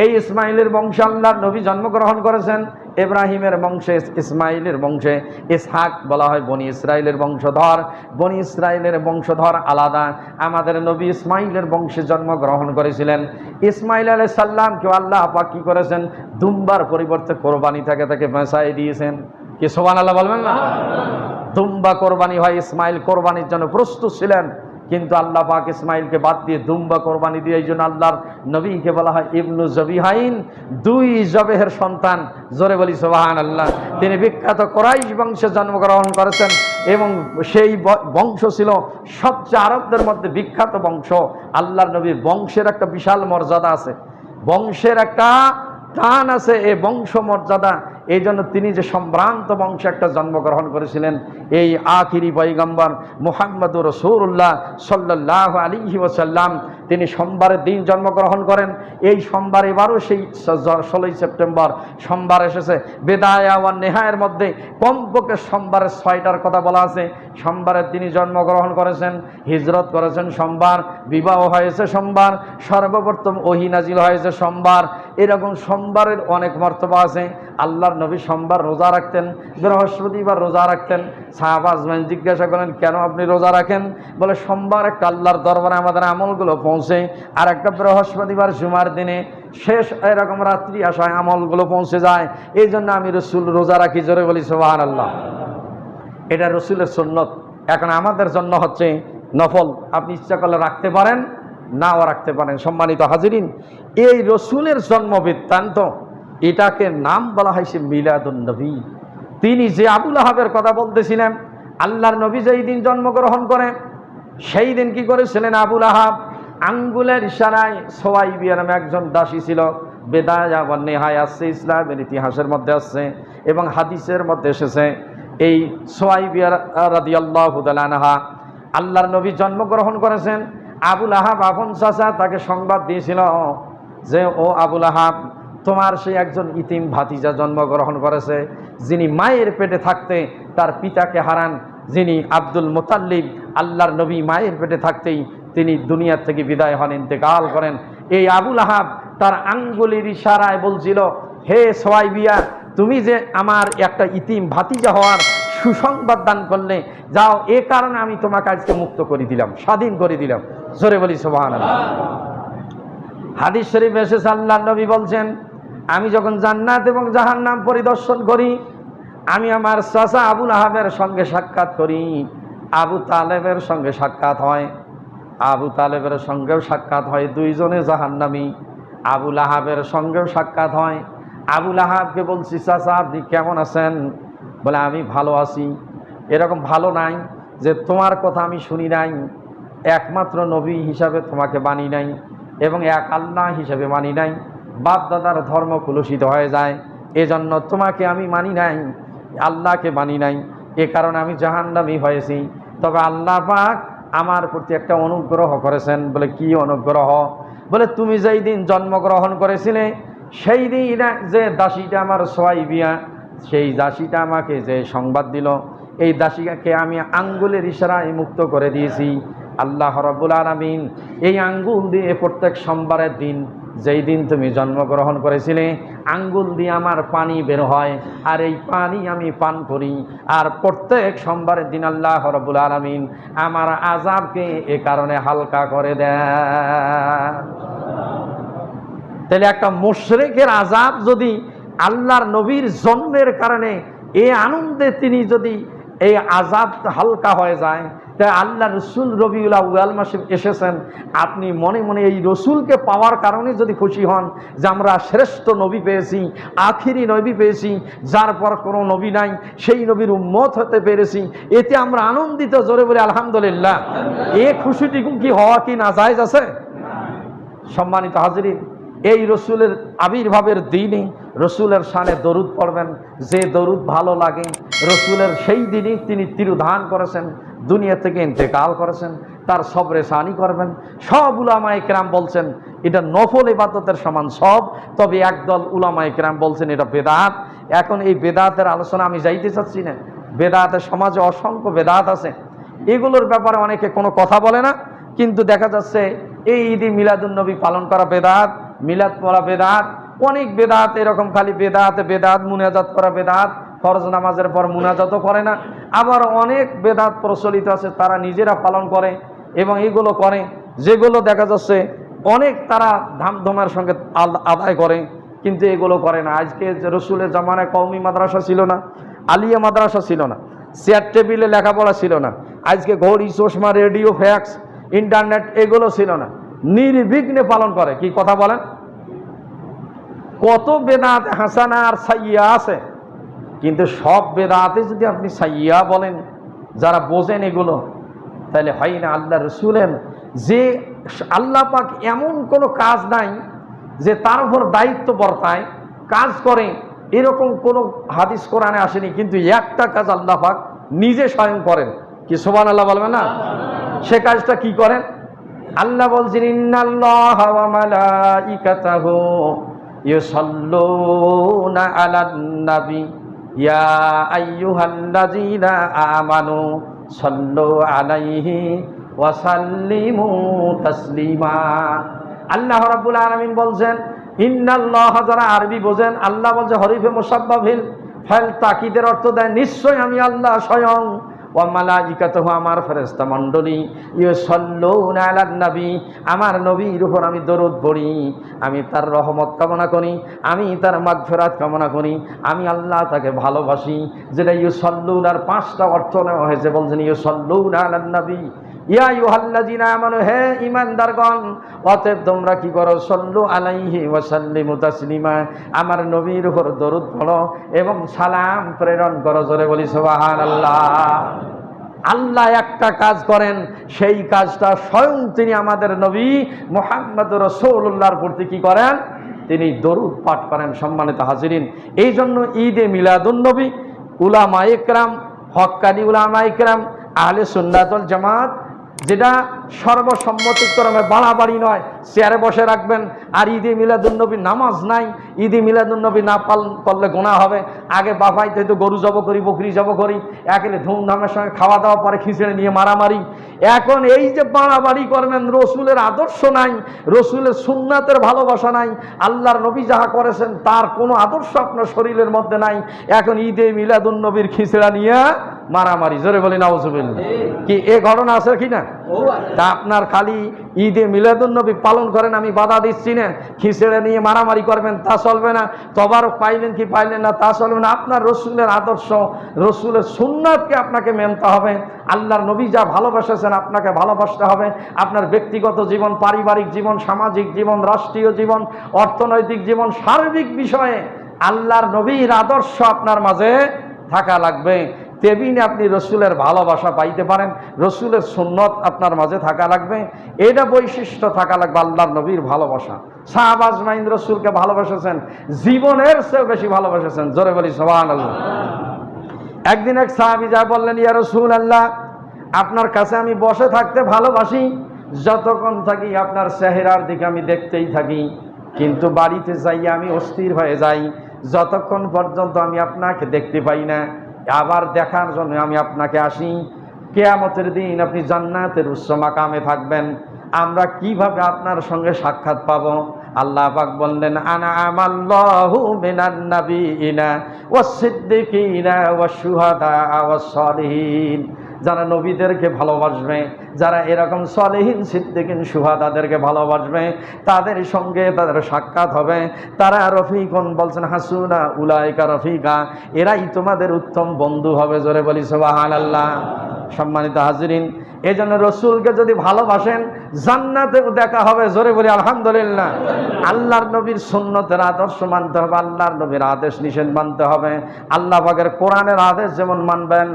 এই ইসমাইলের বংশে আল্লাহর নবী জন্মগ্রহণ করেছেন। ইব্রাহিমের বংশে, ইসমাইলের বংশে ইসহাক বলা হয় বনি ইসরাইলের বংশধর। বনি ইসরাইলের বংশধর আলাদা। আমাদের নবী ইসমাইলের বংশে জন্মগ্রহণ করেছিলেন। ইসমাইল আলাইহিস সালামকে আল্লাহ পাক কি করেছেন? দুম্বার পরিবর্তে কোরবানি থেকে তাকে বাঁচাই দিয়েছেন। কি সুবহানাল্লাহ বলবেন না? দুম্বা কোরবানি হয়, ইসমাইল কোরবানির জন্য প্রস্তুত ছিলেন, কিন্তু আল্লাহ পাক ইসমাইলকে বাদ দিয়ে দুম্বা কোরবানি দিয়ে এই জন্য আল্লাহর নবীকে বলা হয় ইবনু জবিহাইন, 2 জবেহের সন্তান। জোরে বলি সুবহানাল্লাহ। তিনি বিখ্যাত কুরাইশ বংশে জন্মগ্রহণ করেছেন এবং সেই বংশ ছিল সবচেয়ে আরবদের মধ্যে বিখ্যাত বংশ। আল্লাহর নবীর বংশের একটা বিশাল মর্যাদা আছে, বংশের একটা টান আছে, এই বংশ মর্যাদা। এই জন্য তিনি যে সম্ভ্রান্ত বংশে একটা জন্মগ্রহণ করেছিলেন, এই আখিরি পয়গম্বর মুহাম্মদুর রাসূলুল্লাহ সাল্লাল্লাহু আলাইহি ওয়াসাল্লাম, তিনি সোমবারের দিন জন্মগ্রহণ করেন। এই সোমবার এবারও সেই 16 সেপ্টেম্বর সোমবার এসেছে। বেদায়া ওয়া নেহায়ের মধ্যে কমপক্ষে সোমবারের 6টার কথা বলা আছে। সোমবারের তিনি জন্মগ্রহণ করেছেন, হিজরত করেছেন সোমবার, বিবাহ হয়েছে সোমবার, সর্বপ্রথম ওহী নাজিল হয়েছে সোমবার। এরকম সোমবারের অনেক মর্তবা আছে। আল্লাহর নবী সোমবার রোজা রাখতেন, বৃহস্পতিবার রোজা রাখতেন। সাহাবা আজমাইন জিজ্ঞাসা করেন, কেন আপনি রোজা রাখেন? বলে, সোমবার একটা আল্লাহর দরবারে আমাদের আমলগুলো পৌঁছে, আর একটা বৃহস্পতিবার জুমার দিনে শেষ এরকম রাত্রি আসায় আমলগুলো পৌঁছে যায়, এই জন্য আমি রসুল রোজা রাখি। জোরে বলি সুবহানাল্লাহ। এটা রসুলের সুন্নত। এখন আমাদের জন্য হচ্ছে নফল। আপনি ইচ্ছা করলে রাখতে পারেন, নাও রাখতে পারেন। সম্মানিত হাজিরিন, এই রসুলের জন্ম বৃত্তান্ত, এটাকে নাম বলা হয়েছে মিলাদুন নবী। তিনি যে আবুল আহাবের কথা বলতেছিলেন, আল্লাহর নবী যেই দিন জন্মগ্রহণ করে সেই দিন কি করেছিলেন আবুল আহাব? আঙ্গুলের ইশারায় সোয়াইবিয়া নামে একজন দাসী ছিল। বেদায়া ওয়া নেহায়া আছে, ইসলামের ইতিহাসের মধ্যে আছে এবং হাদিসের মধ্যে এসেছে। এই সোয়াইবিয়া রাদিয়াল্লাহু তাআলা আনহা, আল্লাহর নবী জন্মগ্রহণ করেছেন। আবুল আহাব আপন চাচা তাকে সংবাদ দিয়েছিল যে, ও আবুল আহাব, তোমার সেই একজন ইতিম ভাতিজা জন্মগ্রহণ করেছে, যিনি মায়ের পেটে থাকতে তার পিতাকে হারান, যিনি আব্দুল মুতাল্লিব। আল্লাহর নবী মায়ের পেটে থাকতেই তিনি দুনিয়ার থেকে বিদায় হন, ইন্তেকাল করেন। এই আবুল আহাব তার আঙ্গুলের ইশারায় বলছিল, হে সোয়াইবিয়া, তুমি যে আমার একটা ইতিম ভাতিজা হওয়ার সুসংবাদ দান করলে, যাও, এ কারণে আমি তোমাকে আজকে মুক্ত করে দিলাম, স্বাধীন করে দিলাম। জোরে বলি সুবহানাল্লাহ। হাদিস শরীফ এসেছে, আল্লাহর নবী বলছেন, আমি যখন জান্নাত এবং জাহান্নাম পরিদর্শন করি, আমি আমার চাচা আবুল আহাবের সঙ্গে সাক্ষাৎ করি, আবু তালেবের সঙ্গে সাক্ষাৎ হয়, আবু তালেবের সঙ্গেও সাক্ষাৎ হয়, 2 জনে জাহান্নামী। আবুল আহাবের সঙ্গেও সাক্ষাৎ হয়। আবুল আহাবকে বলছি, চাচা আপনি কেমন আছেন? বলে, আমি ভালো আছি। এরকম ভালো নাই যে তোমার কথা আমি শুনি নাই, একমাত্র নবী হিসাবে তোমাকে মানি নাই এবং এক আল্লাহ হিসাবে মানি নাই, বাপ দাদার ধর্ম কলুষিত হয়ে যায়, এজন্য তোমাকে আমি মানি নাই, আল্লাহকে মানি নাই, এ কারণে আমি জাহান্নামী হয়েছি। তবে আল্লাহ পাক আমার প্রতি একটা অনুগ্রহ করেছেন। বলে, কি অনুগ্রহ? বলে, তুমি যেই দিন জন্মগ্রহণ করেছিলে সেই দিন যে দাসীটা আমার সোয়াইবিয়া, সেই দাসীটা আমাকে যে সংবাদ দিল, এই দাসীকে আমি আঙ্গুলের ইশারায় মুক্ত করে দিয়েছি। আল্লাহ রাব্বুল আলামিন এই আঙ্গুল দিয়ে প্রত্যেক সোমবারের দিন, যেই দিন তুমি জন্মগ্রহণ করেছিলে, আঙ্গুল দিয়ে আমার পানি বের হয়, আর এই পানি আমি পান করি। আর প্রত্যেক সোমবারের দিন আল্লাহ রাব্বুল আলামিন আমার আযাবকে এ কারণে হালকা করে দেয়। তাহলে একটা মুশরিকের আযাব যদি আল্লাহর নবীর জন্মের কারণে এই আনন্দে তিনি যদি এই আযাব হালকা হয়ে যায়। তাই আল্লাহ রসুল রবিউল আউয়াল মাসে এসেছেন, আপনি মনে মনে এই রসুলকে পাওয়ার কারণে যদি খুশি হন যে আমরা শ্রেষ্ঠ নবী পেয়েছি, আখিরি নবী পেয়েছি, যার পর কোনো নবী নাই, সেই নবীর উম্মত হতে পেরেছি, এতে আমরা আনন্দিত। জোরে বলে আলহামদুলিল্লাহ। এ খুশিটুকু কি হওয়া কি না জায়েজ আছে? সম্মানিত হাজিরিন, এই রসুলের আবির্ভাবের দিনে রসুলের শানে দরুদ পড়বেন। যে দরুদ ভালো লাগে, রসুলের সেই দিনই তিনি তিরোধান করেছেন, দুনিয়া থেকে ইন্তেকাল করেছেন, তার সবরে সানি করবেন। সব উলামায়ে কেরাম বলছেন এটা নফল ইবাদতের সমান সব, তবে একদল উলামায়ে কেরাম বলছেন এটা বেদাত। এখন এই বেদাতের আলোচনা আমি যাইতে চাচ্ছি না। বেদাতের সমাজে অসংখ্য বেদাত আছে, এগুলোর ব্যাপারে অনেকে কোনো কথা বলে না, কিন্তু দেখা যাচ্ছে এই ঈদে মিলাদুন্নবী পালন করা বেদাত, মিলাদ পড়া বেদাত, অনেক বেদাত এরকম খালি বেদাত বেদাত, মুনাজাত করা বেদাত, ফরজ নামাজের পর মুনাজাতও করে না। আবার অনেক বেদাত প্রচলিত আছে, তারা নিজেরা পালন করে এবং এইগুলো করে, যেগুলো দেখা যাচ্ছে অনেক তারা ধামধমের সঙ্গে আদায় করে, কিন্তু এগুলো করে না। আজকে রসুলের জামানায় কওমি মাদ্রাসা ছিল না, আলিয়া মাদ্রাসা ছিল না, চেয়ার টেবিলে লেখাপড়া ছিল না, আজকে ঘড়ি চশমা রেডিও ফ্যাক্স ইন্টারনেট এগুলো ছিল না, নির্বিঘ্নে পালন করে। কি কথা বলেন? কত বেদাত হাসানা আর সাইয়্যা আছে, কিন্তু সব বেদাতে যদি আপনি সাইয়্যা বলেন, যারা বোঝেন এগুলো, তাহলে হয় না। আল্লাহ রসুলের যে আল্লাহ পাক এমন কোনো কাজ নাই যে তার উপর দায়িত্ব বর্তায় কাজ করে, এরকম কোনো হাদিস কোরআনে আসেনি, কিন্তু একটা কাজ আল্লাহ পাক নিজে স্বয়ং করেন। কি সুবহানাল্লাহ বলবেন না? সে কাজটা কি করেন? আল্লাহ বলছেন ইন্নাল্লাহা ওয়া মালাইকাতাহু ইউসাল্লুনা আলান নবী ইয়া আইয়ুহাল্লাযীনা আমানু সাল্লু আলাইহি ওয়া সাল্লিমু তাসলিমা। আল্লাহ রাব্বুল আলামিন বলছেন ইন্নাল্লাহা, যারা আরবি বোঝেন, আল্লাহ বলছে হরিফে মুসাব্বাবিল ফাইল তাকিদের অর্থ দেয় নিশ্চয় আমি আল্লাহ স্বয়ং, ওয়া মালাইকাতুহু আমার ফেরেশতা মণ্ডলী, ইউসাল্লুনা আলান নবী আমার নবীর উপর আমি দরুদ পড়ি, আমি তার রহমত কামনা করি, আমি তার মাগফিরাত কামনা করি, আমি আল্লাহ তাকে ভালোবাসি। যেটা ইউসাল্লুনার 5টা অর্থ নেওয়া হয়েছে, বলছেন ইউসাল্লুনা আলান নবী ইয়া আইয়ুহাল্লাযীনা আমানু, হে ঈমানদারগণ, অতএব তোমরা কি করো, সাল্লু আলাইহি ওয়া সাল্লিমু তাসলিমা আমার নবীর উপর দরুদ পড়ো এবং সালাম প্রেরণ করো। জোরে বলি সুবহানাল্লাহ। আল্লাহ একটা কাজ করেন, সেই কাজটা স্বয়ং তিনি আমাদের নবী মুহাম্মদুর রাসূলুল্লাহর প্রতি কি করেন? তিনি দরুদ পাঠ করেন। সম্মানিত হাজিরিন, এই জন্য ঈদে মিলাদুন্নবী উলামায়ে কেরাম, হক্কানি উলামায়ে কেরাম, আহলে সুন্নাত ওয়াল জামাত, যেটা সর্বসম্মতিক্রমে বাড়াবাড়ি নয়, চেয়ারে বসে রাখবেন আর ঈদে মিলাদুন্নবী নামাজ নাই, ঈদে মিলাদুন্নবী না পালন করলে গুনাহ হবে। আগে বাফাইতে তো গরু জব করি, বকরি জব করি, একেবারে ধুমধামের সঙ্গে খাওয়া দাওয়া, পরে খিচড়ি নিয়ে মারামারি। এখন এই যে বাড়াবাড়ি করবেন, রসুলের আদর্শ নাই, রসুলের সুন্নাতের ভালোবাসা নাই, আল্লাহর নবী যাহা করেছেন তার কোনো আদর্শ আপনার শরীরের মধ্যে নাই। এখন ঈদে মিলাদুন্নবীর খিচড়া নিয়ে মারামারি। জোরে বলি নাউজুবিল্লাহ। কি এ ঘটনা আছে কি না? তা আপনার খালি ঈদে মিলাদুন্নবী পালন করেন, আমি বাধা দিচ্ছি না, খিচড়ে নিয়ে মারামারি করবেন তা চলবে না, তবারক পাইলেন কি পাইলেন না তা চলবে না। আপনার রসুলের আদর্শ, রসুলের সুন্নাতকে আপনাকে মানতে হবে। আল্লাহর নবী যা ভালোবাসেছেন আপনাকে ভালোবাসতে হবে। আপনার ব্যক্তিগত জীবন, পারিবারিক জীবন, সামাজিক জীবন, রাষ্ট্রীয় জীবন, অর্থনৈতিক জীবন, সার্বিক বিষয়ে আল্লাহর নবীর আদর্শ আপনার মাঝে থাকা লাগবে। তেমনি আপনি রসুলের ভালোবাসা পাইতে পারেন, রসুলের সুন্নত আপনার মাঝে থাকা লাগবে। এটা বৈশিষ্ট্য থাকা লাগবে আল্লাহর নবীর ভালোবাসা। সাহাবা আজমাইন রসুলকে ভালোবাসেছেন, জীবনের চেয়েও বেশি ভালোবাসেছেন। জোরে বলি সুবহানাল্লাহ। একদিন এক সাহাবী যা বললেন, ইয়া রাসূলুল্লাহ, আপনার কাছে আমি বসে থাকতে ভালোবাসি, যতক্ষণ থাকি আপনার চেহারার দিকে আমি দেখতেই থাকি, কিন্তু বাড়িতে যাই আমি অস্থির হয়ে যাই যতক্ষণ পর্যন্ত আমি আপনাকে দেখতে পাই না। আবার দেখার জন্য আমি আপনাকে আসি। কিয়ামতের দিন আপনি জান্নাতের উচ্চ মাকামে থাকবেন, আমরা কিভাবে আপনার সঙ্গে সাক্ষাৎ পাবো? আল্লাহ পাক বললেন, আনা আমাল্লাহু মিনান নাবিয়িনা ওয়াস সিদ্দিকিনা ওয়াশ শুহাদা ওয়াস সালিহিন। যারা নবীদেরকে ভালোবাসবে, যারা এরকম সলেহীন সিদ্দিকিন শুহাদাদেরকে ভালোবাসবে, তাদের সঙ্গে তাদের সাক্ষাৎ হবে। তারা রফিকুন বলছেন হাসুনা উলাইকা রফিকা, এরাই তোমাদের উত্তম বন্ধু হবে। জোরে বলি সুবহানাল্লাহ। সম্মানিত হাজিরিন, এই জন্য রসুলকে যদি ভালোবাসেন জান্নাতেও দেখা হবে। জোরে বলি আলহামদুলিল্লাহ। আল্লাহর নবীর সুন্নতের আদর্শ মানতে হবে, আল্লাহর নবীর আদেশ নিষেধ মানতে হবে। আল্লাহ পাকের কোরআনের আদেশ যেমন মানবেন,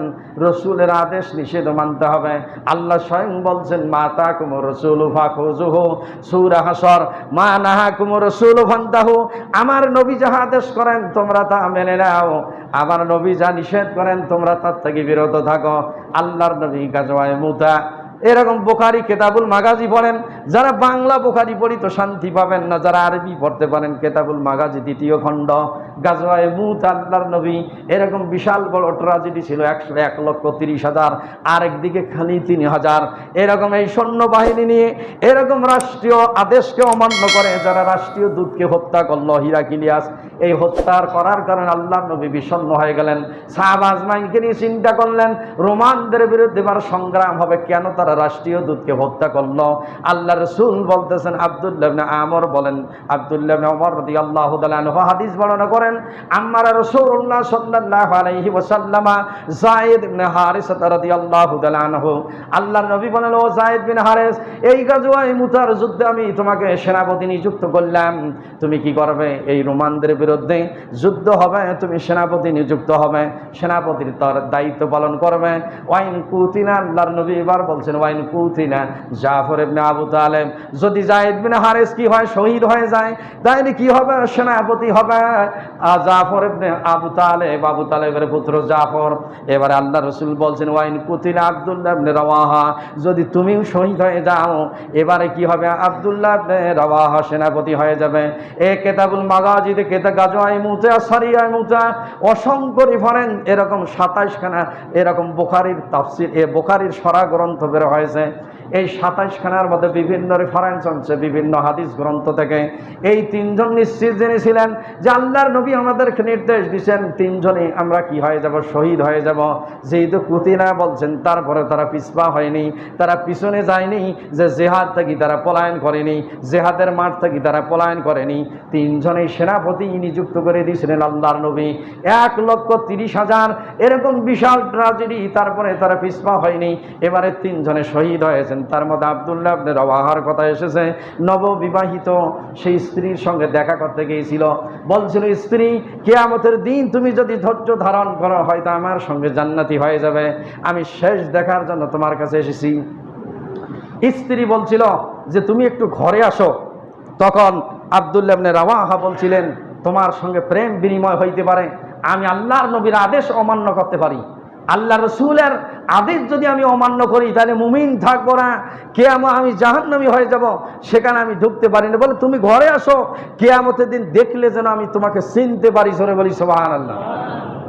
রসুলের আদেশ নিষেধ মানতে হবে। আল্লাহ স্বয়ং বলছেন মা তাকুমুর রাসূলু ফাখুযুহু, সূরা হাসর, মা নাহাকুমুর রাসূলু ফান্তাহু। আমার নবী যাহা আদেশ করেন তোমরা তা মেনে নাও, আমার নবী যা নিষেধ করেন তোমরা তার থেকে বিরত থাকো। আল্লাহর নবী গাজওয়ায়ে মুতা, এরকম বুখারী কিতাবুল মাগাজি পড়েন। যারা বাংলা বুখারী পড়ি তো শান্তি পাবেন না, যারা আরবি পড়তে পারেন কিতাবুল মাগাজি ২য় খণ্ড, গাজওয়ায়ে মুতা, আল্লাহর নবী এরকম বিশাল বড় ট্র্যাজেডি ছিল, ১,৩০,০০০, আরেকদিকে খালি ৩,০০০। এরকম এই সৈন্যবাহিনী নিয়ে এরকম রাষ্ট্রীয় আদেশকে অমান্য করে যারা রাষ্ট্রীয় দূতকে হত্যা করলো, হিরাকিলিয়াস, এই হত্যার করার কারণে আল্লাহর নবী বিষণ্ণ হয়ে গেলেন। সাহাবা আজমাইনকে নিয়ে চিন্তা করলেন রোমানদের বিরুদ্ধে এবার সংগ্রাম হবে, কেন তারা রাষ্ট্রীয় দূতকে হত্যা করলো। আল্লাহ রাসূল বলতেছেন, আব্দুল্লাহ ইবনে আমর বলেন, আব্দুল্লাহ ইবনে ওমর রাদিয়াল্লাহু তাআলা আনহু হাদিস বর্ণনা করেন, আমার রাসূলুল্লাহ সাল্লাল্লাহু আলাইহি ওয়াসাল্লাম যায়েদ ইবনে হারিসা রাদিয়াল্লাহু তাআলা আনহু, আল্লাহর নবী বলেন, ও যায়েদ বিন হারিস, এই গাজওয়ায়ে মুতার যুদ্ধে আমি তোমাকে সেনাপতি নিযুক্ত করলাম, তুমি কি করবে? এই রোমানদের বিরুদ্ধে যুদ্ধ হবে, তুমি সেনাপতি নিযুক্ত হবে, সেনাপতির তার দায়িত্ব পালন করবে। ওয়াইন কুতিনা, আল্লাহর নবী এবার বলছেন ওয়াইন কুতিনা জাফর ইবনে আবু তালেব, যদি যায়েদ বিন হারিস কি হয় শহীদ হয়ে যায় তাহলে কি হবে? সেনাপতি হবে জাফর ইবনে আবু তালেব, আবু তালেবের পুত্র জাফর। এবারে আল্লাহ রাসূল বলছেন ওয়াইন কুতিনা আব্দুল্লাহ ইবনে রাওয়াহা, যদি তুমিও শহীদ হয়ে যাও এবারে কি হবে? আব্দুল্লাহ ইবনে রাওয়াহা সেনাপতি হয়ে যাবে। এই কিতাবুল মাগাজিতে গাজওয়ায়ে মুতা, সারিয়ায়ে মুতা অসংখ্য রেফারেন্স, এরকম ২৭খানা এরকম বুখারীর তাফসীর, বুখারীর সরা গ্রন্থ বের হয়েছে। এই ২৭খানার মধ্যে বিভিন্ন রেফারেন্স আছে বিভিন্ন হাদিস গ্রন্থ থেকে। এই তিনজন নিশ্চিত জেনেছিলেন যে আল্লাহর নবী আমাদেরকে নির্দেশ দিয়েছেন তিনজনই আমরা কি হয়ে যাব? শহীদ হয়ে যাব। যেহেতু কুতিনা বলছেন, তারপরে তারা পিছপা হয়নি, তারা পিছনে যায়নি, যে জেহাদ থেকে তারা পলায়ন করেনি, জেহাদের মাঠ থেকে তারা পলায়ন করেনি। তিনজনেই সেনাপতি নিযুক্ত করে দিয়েছিলেন আল্লাহর নবী। ১,৩০,০০০ এরকম বিশাল ট্র্যাজেডি, তারপরে তারা পিছপা হয়নি, এবারে তিনজনে শহীদ হয়েছেন। তার মধ্যে আব্দুল্লাহ ইবনে রাওয়াহার কথা এসেছে। নববিবাহিত সেই স্ত্রীর সঙ্গে দেখা করতে গিয়েছিল, বলছিল স্ত্রী কিয়ামতের দিন তুমি যদি ধৈর্য ধারণ করো হয়তো আমার সঙ্গে জান্নাতি হয়ে যাবে, আমি শেষ দেখার জন্য তোমার কাছে এসেছি। স্ত্রী বলছিল যে তুমি একটু ঘরে আসো। তখন আব্দুল্লাহ ইবনে রাওয়াহা বলছিলেন তোমার সঙ্গে প্রেম বিনিময় হইতে পারে, আমি আল্লাহর নবীর আদেশ অমান্য করতে পারি, আল্লাহ রসুলের আদেশ যদি আমি অমান্য করি তাহলে মুমিন থাকবো না, কিয়ামত আমি জাহান্নামী হয়ে যাব, সেখানে আমি ঢুকতে পারি না। বলে তুমি ঘরে আসো, কিয়ামতের দিন দেখলে যেন আমি তোমাকে চিনতে পারি। জোরে বলি সুবহানাল্লাহ।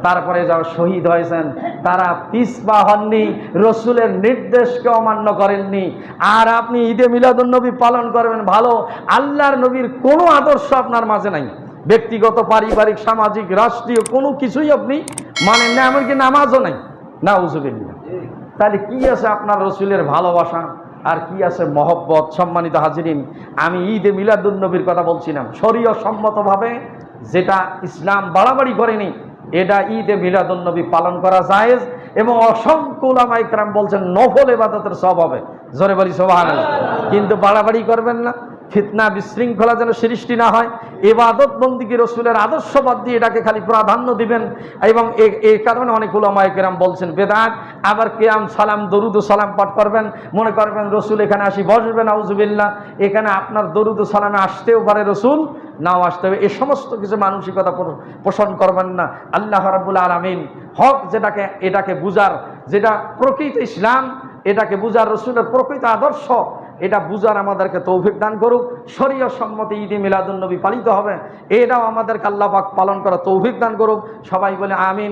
তারপরে যারা শহীদ হয়েছেন তারা পিছপা হননি, রসুলের নির্দেশকে অমান্য করেননি। আর আপনি ঈদে মিলাদুন্নবী পালন করবেন ভালো, আল্লাহর নবীর কোনো আদর্শ আপনার মাঝে নাই, ব্যক্তিগত, পারিবারিক, সামাজিক, রাষ্ট্রীয় কোনো কিছুই আপনি মানেন না, এমনকি নামাজও নাই। নাউজুবিল্লাহ। তাহলে কি আছে আপনার রসুলের ভালোবাসা আর কি আছে মহব্বত? সম্মানিত হাজিরিন, আমি ঈদে মিলাদুন্নবীর কথা বলছিলাম, শরীয়ত সম্মতভাবে যেটা ইসলাম বাড়াবাড়ি করেনি, এটা ঈদে মিলাদুন্নবী পালন করা জায়েজ, এবং অসংখ্য উলামা ইকরাম বলছেন নফল ইবাদতের সব হবে। জোরে বলি সুবহানাল্লাহ। কিন্তু বাড়াবাড়ি করবেন না, ফিতনা বিশৃঙ্খলা যেন সৃষ্টি না হয়। ইবাদত বন্দিকে রসুলের আদর্শবাদ দিয়ে এটাকে খালি প্রাধান্য দিবেন, এবং এই কারণে অনেক উলামা ইকরাম বলছেন বেদাত। আবার কিয়াম, সালাম, দরুদ ও সালাম পাঠ করবেন, মনে করবেন রসুল এখানে আসি বসবেন, নাউজুবিল্লাহ, এখানে আপনার দরুদ ও সালামে আসতেও পারে রসুল, নাও আসতে হবে। এই সমস্ত কিছু মানসিকতা পোষণ করবেন না। আল্লাহ রাব্বুল আলামিন হক যেটাকে, এটাকে বুঝার, যেটা প্রকৃত ইসলাম, এটাকে বুঝার, রসুলের প্রকৃত আদর্শ এটা বুঝার আমাদেরকে তৌফিক দান করুক। শরীয়ত সম্মত ঈদে মিলাদুন্নবী পালিত হবে, এটাও আমাদেরকে আল্লাহ পাক পালন করা তৌফিক দান করুক। সবাই বলে আমিন।